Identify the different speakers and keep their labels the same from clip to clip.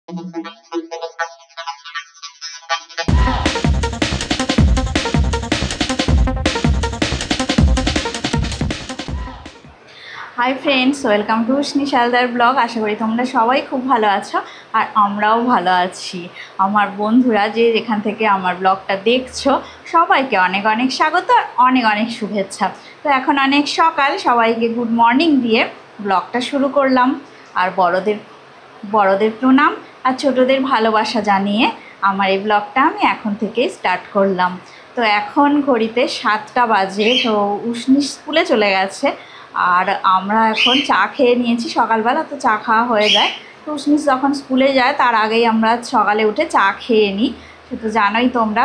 Speaker 1: High friends, welcome to Ushni Shaldar blog. আশা করি তোমরা সবাই খুব ভালো আছো আর আমরাও ভালো আছি। আমার বন্ধুরা যে যেখান থেকে আমার ব্লগটা দেখছো সবাইকে অনেক অনেক স্বাগত আর অনেক অনেক শুভেচ্ছা। তো এখন অনেক সকাল, সবাইকে গুড মর্নিং দিয়ে ব্লগটা শুরু করলাম। আর বড়দের প্রণাম আর ছোটদের ভালোবাসা জানিয়ে আমার এই ব্লগটা আমি এখন থেকেই স্টার্ট করলাম। তো এখন ঘড়িতে 7টা বাজে। তো উষ্ণি স্কুলে চলে গেছে আর আমরা এখন চা খেয়ে নিয়েছি সকালবেলা, তো চা খাওয়া হয়ে যায়। তো উষ্ণি যখন স্কুলে যায় তার আগেই আমরা সকালে উঠে চা খেয়ে নিই, সে তো জানোই তোমরা।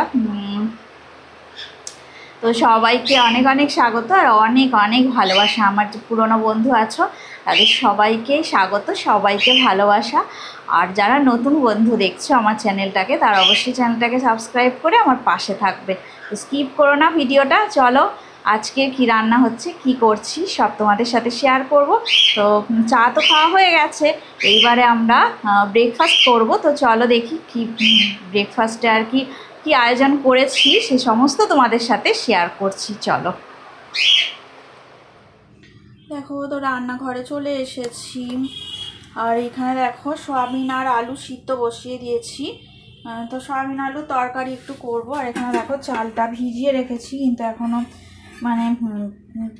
Speaker 1: তো সবাইকে অনেক অনেক স্বাগত আর অনেক অনেক ভালোবাসা। আমার যে পুরনো বন্ধু আছো তাদের সবাইকে স্বাগত, সবাইকে ভালোবাসা। আর যারা নতুন বন্ধু দেখছো আমার চ্যানেলটাকে, তারা অবশ্যই চ্যানেলটাকে সাবস্ক্রাইব করে আমার পাশে থাকবে। তো স্কিপ করো না ভিডিওটা। চলো আজকে কি রান্না হচ্ছে, কি করছি সব তোমাদের সাথে শেয়ার করব। তো চা তো খাওয়া হয়ে গেছে, এইবারে আমরা ব্রেকফাস্ট করব। তো চলো দেখি কি ব্রেকফাস্টে আর কি কি আয়োজন করেছি সে সমস্ত তোমাদের সাথে শেয়ার করছি। চলো দেখো, তো রান্নাঘরে চলে এসেছি আর এখানে দেখো সয়াবিন আর আলু সিদ্ধ বসিয়ে দিয়েছি। তো সয়াবিন আলু তরকারি একটু করব। আর এখানে দেখো চালটা ভিজিয়ে রেখেছি, কিন্তু এখনও মানে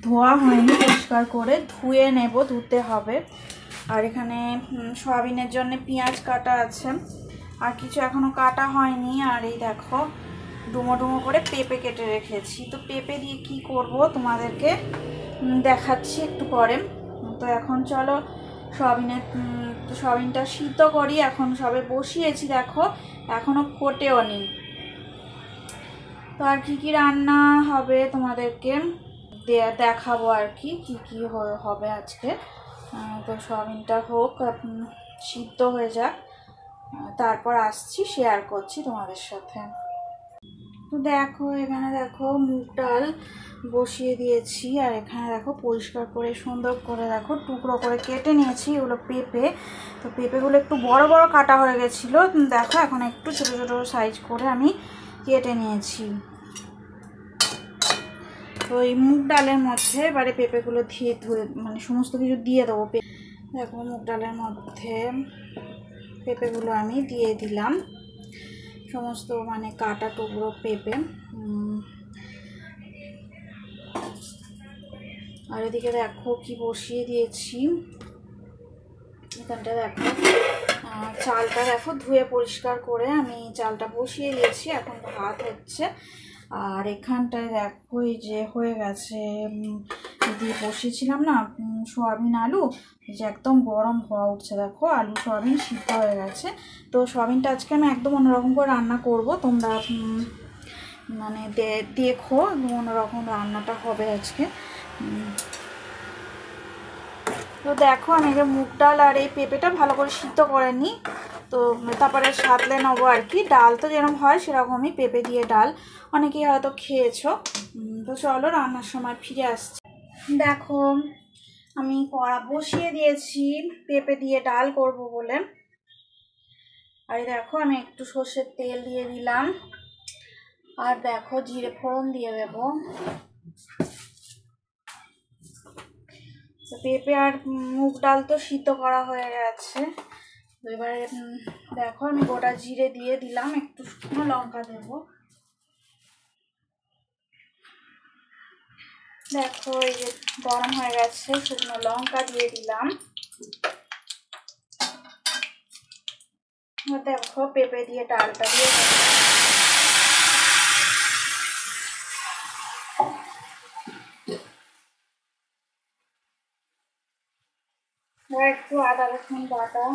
Speaker 1: ধোয়া হয়নি, পরিষ্কার করে ধুয়ে নেব, ধুতে হবে। আর এখানে সয়াবিনের জন্য পেঁয়াজ কাটা আছে, আর কিছু এখনও কাটা হয়নি। আর এই দেখো ডুমো ডুমো করে পেঁপে কেটে রেখেছি। তো পেঁপে দিয়ে কি করব তোমাদেরকে দেখাচ্ছি একটু পরে। তো এখন চলো সয়াবিনটা সিদ্ধ করি। এখন সবে বসিয়েছি, দেখো এখনও ফোটেও নি। তো আর কি রান্না হবে তোমাদেরকে দেখাবো আর কি কি হবে আজকে। তো সয়াবিনটা হোক, সিদ্ধ হয়ে যাক, তারপর আসছি, শেয়ার করছি তোমাদের সাথে। তো দেখো এখানে দেখো মুগ ডাল বসিয়ে দিয়েছি। আর এখানে দেখো পরিষ্কার করে সুন্দর করে দেখো টুকরো করে কেটে নিয়েছি এগুলো পেঁপে। তো পেঁপেগুলো একটু বড় বড় কাটা হয়ে গেছিলো, দেখো এখন একটু ছোটো ছোটো সাইজ করে আমি কেটে নিয়েছি। তো এই মুগ ডালের মধ্যে এবারে পেঁপেগুলো ধুয়ে মানে সমস্ত কিছু দিয়ে দেবো। দেখো মুগ ডালের মধ্যে পেঁপেগুলো আমি দিয়ে দিলাম, সমস্ত মানে কাটা টুকরো পেঁপে। আর এদিকে দেখো কি বসিয়ে দিয়েছি, এখানটা দেখো চালটা দেখো ধুয়ে পরিষ্কার করে আমি চালটা বসিয়ে দিয়েছি, এখন ভাত হচ্ছে। আর এখানটায় দেখো এই যে হয়ে গেছে দিয়ে বসিয়েছিলাম না সয়াবিন আলু, এই যে একদম গরম হওয়া উঠছে, দেখো আলু সয়াবিন সিদ্ধ হয়ে গেছে। তো সয়াবিনটা আজকে আমি একদম অন্যরকম করে রান্না করব, তোমরা মানে দেখো অন্যরকম রান্নাটা হবে আজকে। তো দেখো আমি যে মুগ ডাল আর এই পেঁপেটা ভালো করে সিদ্ধ করে নিই, তো তারপরে সাঁতলে নেবো আর কি। ডাল তো যেরকম হয় সেরকমই, পেঁপে দিয়ে ডাল অনেকেই হয়তো খেয়েছো। তো চলো রান্নার সময় ফিরে আসছি। দেখো আমি কড়া বসিয়ে দিয়েছি পেঁপে দিয়ে ডাল করব বলে। আর দেখো আমি একটু সর্ষের তেল দিয়ে দিলাম, আর দেখো জিরে ফোড়ন দিয়ে দেবো। তো পেঁপে আর মুগ ডাল তো সিদ্ধ করা হয়ে গেছে। তো এবারে দেখো আমি গোটা জিরে দিয়ে দিলাম, একটু শুকনো লঙ্কা দেব। দেখো এই যে গরম হয়ে গেছে, শুকনো লঙ্কা দিয়ে দিলাম। দেখো পেঁপে দিয়ে ডালটা দিয়ে একটু আদা রসুন বাটা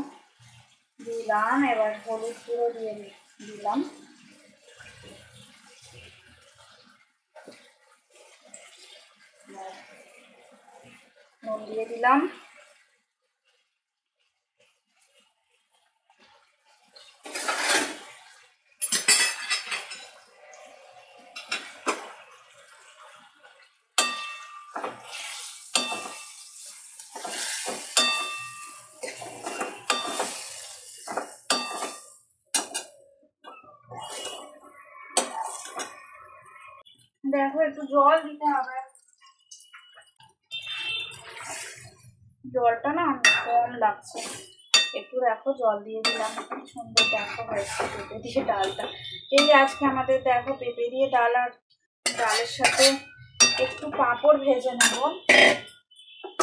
Speaker 1: দিলাম, এবার হলুদ গুঁড়ো দিয়ে দিলাম। নুন দিয়ে দিলাম। দেখো একটু জল দিতে হবে, জলটা না কম লাগছে, একটু দেখো জল দিয়ে দিলাম। সুন্দর দেখো হয়েছে পেঁপে দিয়ে ডালটা। এই আজকে আমাদের দেখো পেঁপে দিয়ে ডাল, আর ডালের সাথে একটু পাঁপড় ভেজে নেব,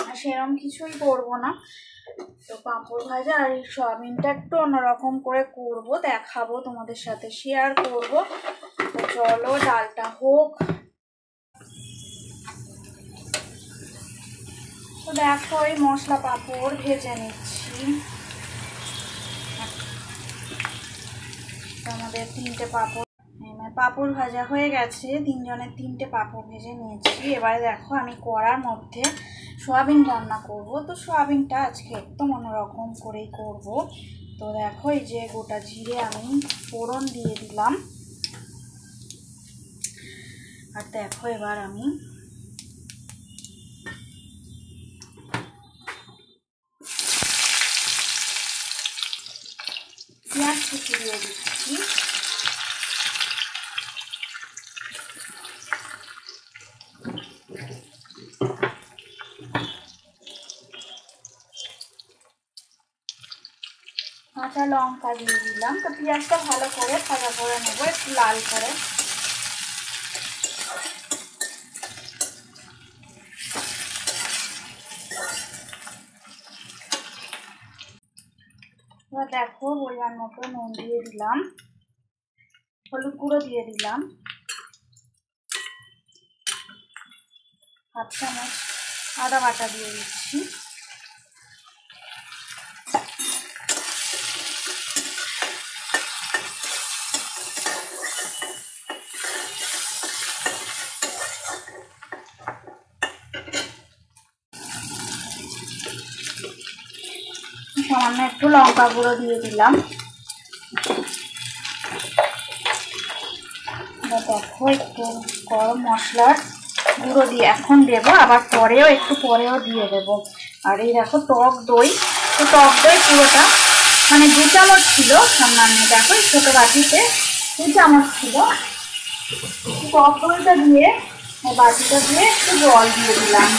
Speaker 1: আর সেরকম কিছুই করবো না। তো পাঁপড় ভাজা আর এই সয়াবিনটা একটু অন্যরকম করে করব, দেখাবো তোমাদের সাথে, শেয়ার করব। তো চলো ডালটা হোক। তো দেখো এই মশলা পাঁপড় ভেজে নিচ্ছি। আমাদের 3টে পাঁপড় ভাজা হয়ে গেছে, 3জনের 3টে পাঁপড় ভেজে নিয়েছি। এবারে দেখো আমি কড়ার মধ্যে সয়াবিন রান্না করব। তো সয়াবিনটা আজকে একদম অন্যরকম করেই করব। তো দেখো এই যে গোটা জিরে আমি ফোড়ন দিয়ে দিলাম, আর দেখো এবার আমি পেঁয়াজ কুচি দিয়ে দিচ্ছি। কাঁচা লঙ্কা দিয়ে দিলাম। তো পেঁয়াজটা ভালো করে ভাজা করে নেবো, একটু লাল করে। এবার দেখো পরিমাণ মতো নুন দিয়ে দিলাম, হলুদ গুঁড়ো দিয়ে দিলাম, 1/2 চামচ আদা বাটা দিয়ে দিচ্ছি। সামান্য একটু লঙ্কা গুঁড়ো দিয়ে দিলাম। দেখো একটু গরম মশলার গুঁড়ো দিয়ে এখন দেবো, আবার পরেও দিয়ে দেবো। আর এই দেখো টক দই, তো টক দই পুরোটা মানে 2 চামচ ছিল সামান্য, দেখো এই ছোটো বাটিতে 2 চামচ ছিল। টক দইটা দিয়ে বাটিটা দিয়ে একটু জল দিয়ে দিলাম।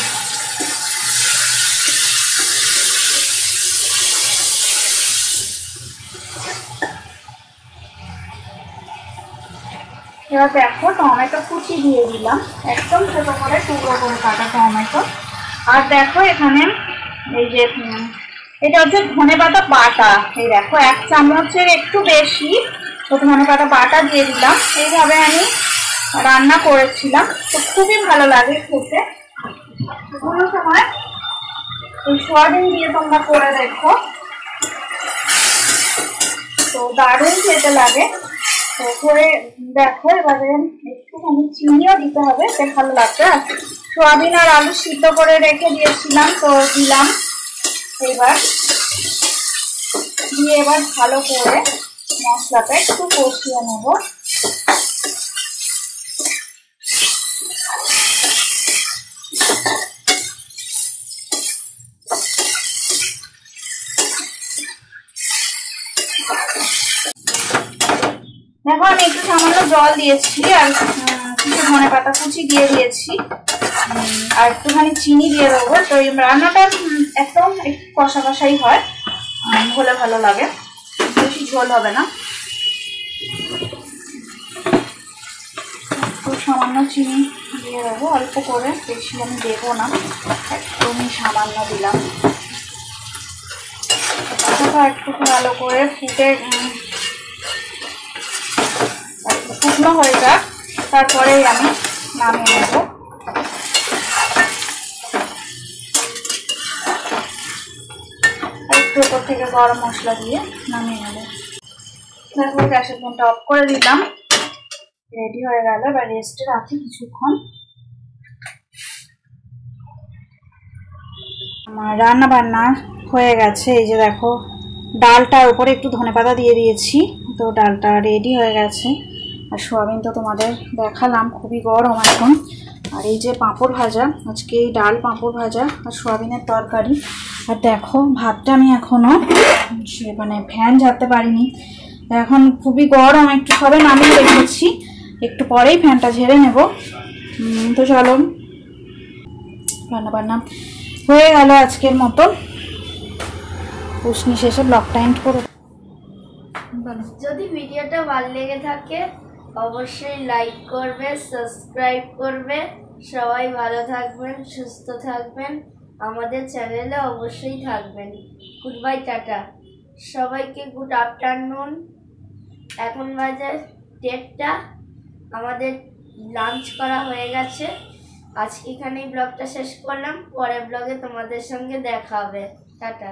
Speaker 1: এবার দেখো টমেটো কুচি দিয়ে দিলাম, একদম ছোটো করে টুকরো করে কাটা টমেটো। আর দেখো এখানে এই যে এটা হচ্ছে ধনেপাতা বাটা, এই দেখো 1 চামচের একটু বেশি তো ধনেপাতা বাটা দিয়ে দিলাম। এইভাবে আমি রান্না করেছিলাম, তো খুবই ভালো লাগে খেতে। কোনো সময় এই সয়াবিন দিয়ে তোমরা করে দেখো, তো দারুণ খেতে লাগে। তো করে দেখো এবারে একটুখানি চিনিও দিতে হবে, সে ভালো লাগবে। আর সোয়াবিন আর আলু সিদ্ধ করে রেখে দিয়েছিলাম, তো দিলাম। এবার দিয়ে এবার ভালো করে মশলাটা একটু কষিয়ে নেব। দেখো আমি একটু সামান্য জল দিয়েছি, আর কিছু ধনেপাতা কুচি দিয়ে দিয়েছি, আর একটুখানি চিনি দিয়ে দেবো। তো এই রান্নাটা একদম একটু কষা কষাই হয়, হলে ভালো লাগে, বেশি ঝোল হবে না। একটু সামান্য চিনি দিয়ে দেবো, অল্প করে, বেশি আমি দেবো না, একদমই সামান্য দিলাম। একটু ভালো করে শুকনো হয়ে যাক, তারপরেই আমি নামিয়ে নেব। একটু উপর থেকে গরম মশলা দিয়ে নামিয়ে নেব। দেখো গ্যাসের ফ্লেমটা অফ করে দিলাম, রেডি হয়ে গেল। এবার রেস্টে রাখি কিছুক্ষণ। আমার রান্না বান্না হয়ে গেছে। এই যে দেখো ডালটার উপরে একটু ধনেপাতা দিয়ে দিয়েছি, তো ডালটা রেডি হয়ে গেছে। আর সোয়াবিন তো তোমাদের দেখালাম, খুবই গরম এখন। আর এই যে পাঁপড় ভাজা, আজকে এই ডাল পাঁপড় ভাজা আর সোয়াবিনের তরকারি। আর দেখো ভাতটা আমি এখনও মানে ফ্যান ঝাড়তে পারিনি, এখন খুবই গরম, একটু সবে নামিয়ে রেখেছি, একটু পরেই ফ্যানটা ঝেড়ে নেব। তো চলো রান্না বান্না হয়ে গেল আজকের মতো। উষ্ণি শেষে ব্লগটা এন্ড করো।
Speaker 2: যদি ভিডিওটা ভালো লেগে থাকে অবশ্যই লাইক করবে, সাবস্ক্রাইব করবে। সবাই ভালো থাকবেন, সুস্থ থাকবেন, আমাদের চ্যানেলে অবশ্যই থাকবেন। গুড বাই, টাটা সবাইকে। Good afternoon. এখন বাজে 1:30। আমাদের লাঞ্চ করা হয়ে গেছে। আজকে এখানেই ব্লগটা শেষ করলাম। পরের ব্লগে তোমাদের সঙ্গে দেখা হবে। টাটা।